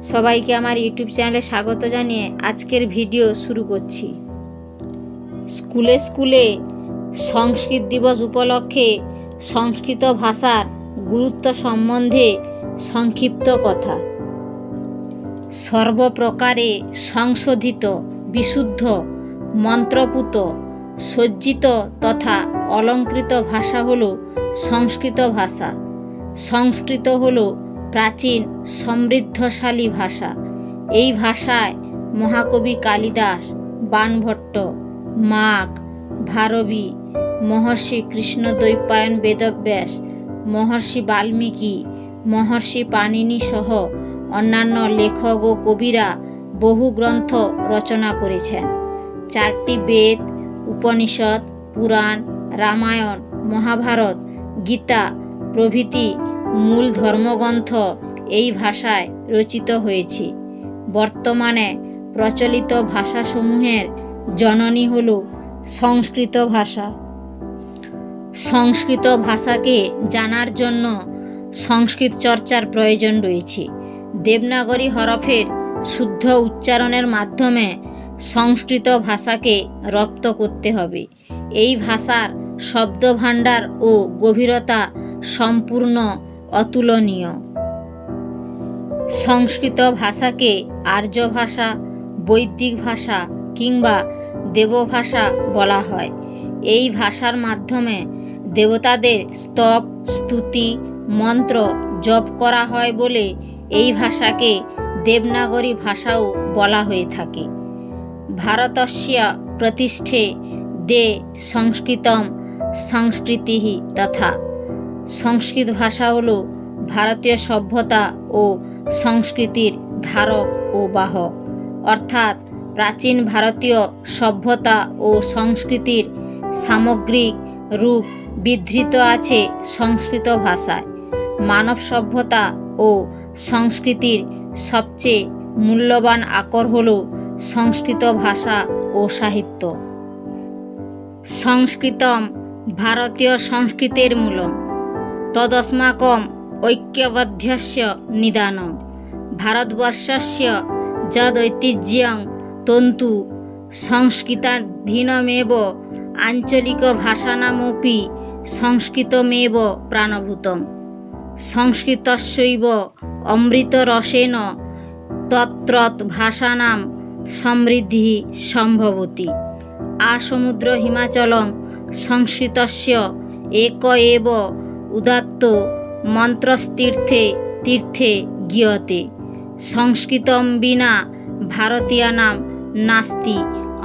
সবাইকে আমার ইউটিউব চ্যানেলে স্বাগত জানিয়ে আজকের ভিডিও শুরু করছি। স্কুলে স্কুলে সংস্কৃত দিবস উপলক্ষে সংস্কৃত ভাষার গুরুত্ব সম্বন্ধে সংক্ষিপ্ত কথা। সর্বপ্রকারে সংশোধিত, বিশুদ্ধ, মন্ত্রপুত, সজ্জিত তথা অলঙ্কৃত ভাষা হল সংস্কৃত ভাষা। সংস্কৃত হল প্রাচীন সমৃদ্ধশালী ভাষা। এই ভাষায় মহাকবি কালিদাস, বাণভট্ট, মাঘ, ভারবী, মহর্ষি কৃষ্ণদ্বৈপায়ন বেদব্যাস, মহর্ষি বাল্মীকি, মহর্ষি পাণিনি সহ অন্যান্য লেখক ও কবিরা বহু গ্রন্থ রচনা করেছেন। 4টি বেদ, উপনিষদ, পুরাণ, রামায়ণ, মহাভারত, গীতা প্রভৃতি মূল ধর্মগ্রন্থ এই ভাষায় রচিত হয়েছে। বর্তমানে প্রচলিত ভাষাসমূহের জননী হল সংস্কৃত ভাষা। সংস্কৃত ভাষাকে জানার জন্য সংস্কৃত চর্চার প্রয়োজন রয়েছে। দেবনাগরী হরফের শুদ্ধ উচ্চারণের মাধ্যমে সংস্কৃত ভাষাকে রপ্ত করতে হবে। এই ভাষার শব্দভাণ্ডার ও গভীরতা সম্পূর্ণ অতুলনীয়। সংস্কৃত ভাষাকে আর্য ভাষা, বৈদিক ভাষা কিংবা দেবভাষা বলা হয়। এই ভাষার মাধ্যমে দেবতাদের স্তব, স্তুতি, মন্ত্র জপ করা হয় বলে এই ভাষাকে দেবনাগরী ভাষাও বলা হয়ে থাকে। ভারতস্য প্রতিষ্ঠে দে সংস্কৃতম সংস্কৃতিঃ তথা। সংস্কৃত ভাষা হল ভারতীয় সভ্যতা ও সংস্কৃতির ধারক ও বাহক, অর্থাৎ প্রাচীন ভারতীয় সভ্যতা ও সংস্কৃতির সামগ্রিক রূপ বিধৃত আছে সংস্কৃত ভাষায়। মানব সভ্যতা ও সংস্কৃতির সবচেয়ে মূল্যবান আকর হল সংস্কৃত ভাষা ও সাহিত্য। সংস্কৃতম ভারতীয় সংস্কৃতের মূলম, তদস্মাকম ঐক্যবদ্ধস্য নিদানম। ভারতবর্ষস্য যদৈতিহ্যং তন্তু সংস্কৃতাধীনমেব আঞ্চলিক ভাষানামপি সংস্কৃতমেব প্রাণভূতম। সংস্কৃতস্যৈব অমৃতরসেন তত্রৎ ভাষানাম সমৃদ্ধি সম্ভবতি। আসমুদ্র হিমাচলং সংস্কৃতস্য এক এব উদাত্ত মন্ত্রস্তীর্থে তীর্থে গীয়তে। সংস্কৃতম বিনা ভারতীয়ানাম নাস্তি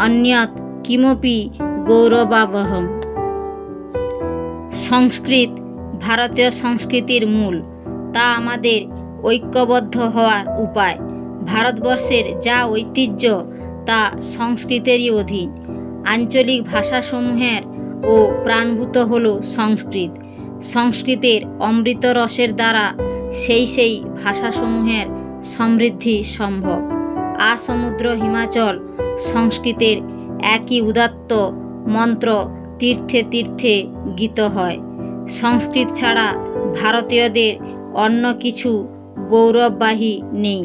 অন্যৎ কিমপি গৌরবাবহম। সংস্কৃত ভারতীয় সংস্কৃতির মূল, তা আমাদের ঐক্যবদ্ধ হওয়ার উপায়। ভারতবর্ষের যা ঐতিহ্য তা সংস্কৃতেরই অধীন। আঞ্চলিক ভাষাসমূহের ও প্রাণভূত হল সংস্কৃত। সংস্কৃতের অমৃত রসের দ্বারা সেই ভাষাসমূহের সমৃদ্ধি সম্ভব। আসমুদ্র হিমাচল সংস্কৃতের একই উদাত্ত মন্ত্র তীর্থে তীর্থে গীত হয়। সংস্কৃত ছাড়া ভারতীয়দের অন্য কিছু গৌরববাহী নেই।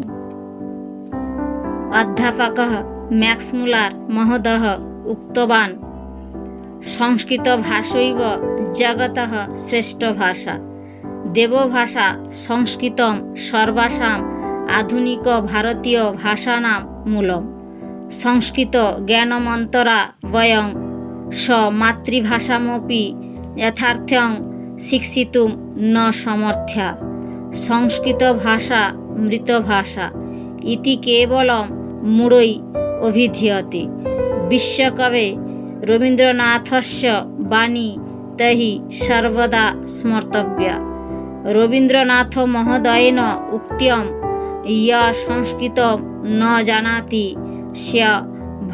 অধ্যাপকः ম্যাক্স মুলার মহোদয়ः উক্তবান, সংস্কৃত ভাষৈব জগতः শ্রেষ্ঠ ভাষা। দেবভাষা সংস্কৃতম সর্বাসাম আধুনিক ভারতীয় ভাষানাম মূলম। সংস্কৃত জ্ঞানমন্তরা বয়ং স মাতৃভাষামপি যথার্থং শিক্ষিতুম ন সমর্থ্যা। সংস্কৃত ভাষা মৃত ভাষা ইতি কেবলম মূঢ়ৈ অভিধীয়তে। বিশ্বকবে রবীন্দ্রনাথস্য বাণী তহি সর্বদা স্মর্তব্যা। রবীন্দ্রনাথ মহোদয়েন উক্ত্যম য় সংস্কৃতম ন জানাতি স্য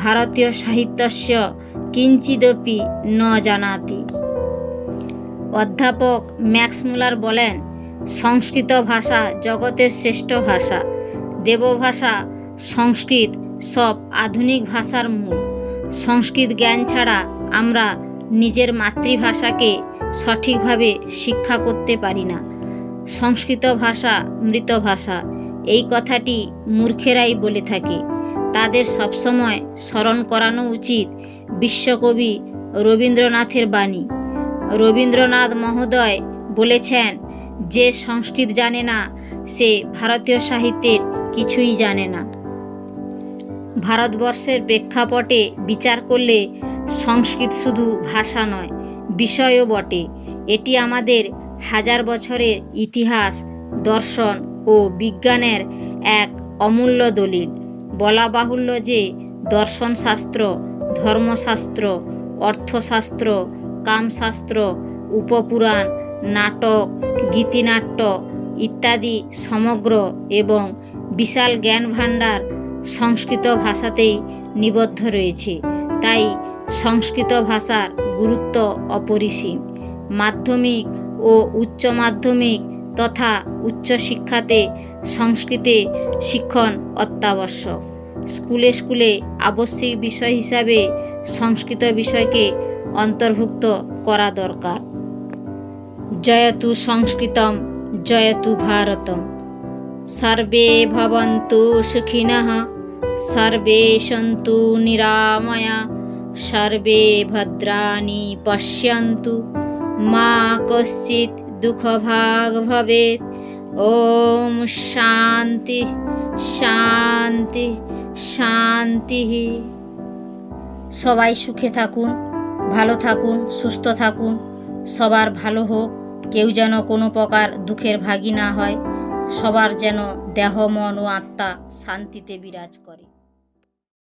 ভারতীয় সাহিত্যস্য কিঞ্চিদপি ন জানাতি। অধ্যাপক ম্যাক্স মুলার বলেন, সংস্কৃত ভাষা জগতের শ্রেষ্ঠ ভাষা। দেবভাষা সংস্কৃত সব আধুনিক ভাষার মূল। সংস্কৃত জ্ঞান ছাড়া আমরা নিজের মাতৃভাষাকে সঠিকভাবে শিক্ষা করতে পারি না। সংস্কৃত ভাষা মৃত ভাষা, এই কথাটি মূর্খেরাই বলে থাকে। তাদের সবসময় স্মরণ করানো উচিত বিশ্বকবি রবীন্দ্রনাথের বাণী। রবীন্দ্রনাথ মহোদয় বলেছেন, যে সংস্কৃত জানে না সে ভারতীয় সাহিত্যের কিছুই জানে না। ভারতবর্ষের প্রেক্ষাপটে বিচার করলে সংস্কৃত শুধু ভাষা নয়, বিষয়ও বটে। এটি আমাদের হাজার বছরের ইতিহাস, দর্শন ও বিজ্ঞানের এক অমূল্য দলিল। বলা বাহুল্য যে দর্শনশাস্ত্র, ধর্মশাস্ত্র, অর্থশাস্ত্র, কামশাস্ত্র, উপপুরাণ, নাটক, গীতিনাট্য ইত্যাদি সমগ্র এবং বিশাল জ্ঞানভাণ্ডার সংস্কৃত ভাষাতেই নিবদ্ধ রয়েছে। তাই সংস্কৃত ভাষার গুরুত্ব অপরিসীম। মাধ্যমিক ও উচ্চ মাধ্যমিক তথা উচ্চশিক্ষাতে সংস্কৃতে শিক্ষণ অত্যাবশ্যক। স্কুলে স্কুলে আবশ্যিক বিষয় হিসাবে সংস্কৃত বিষয়কে অন্তর্ভুক্ত করা দরকার। জয়তু সংস্কৃতম, জয়তু ভারতম। সর্বে ভবন্তু সুখিনঃ, সর্বে সন্তু নিরাময়া, সর্বে ভদ্রাণি পশ্যন্তু, মা কশ্চিৎ দুঃখভাগ ভবেৎ। ওম শান্তি শান্তি শান্তি। সবাই সুখে থাকুন, ভালো থাকুন, সুস্থ থাকুন। সবার ভালো হোক, কেউ যেন কোনো প্রকার দুঃখের ভাগী না হয়। সবার যেন দেহ, মন ও আত্মা শান্তিতে বিরাজ করে।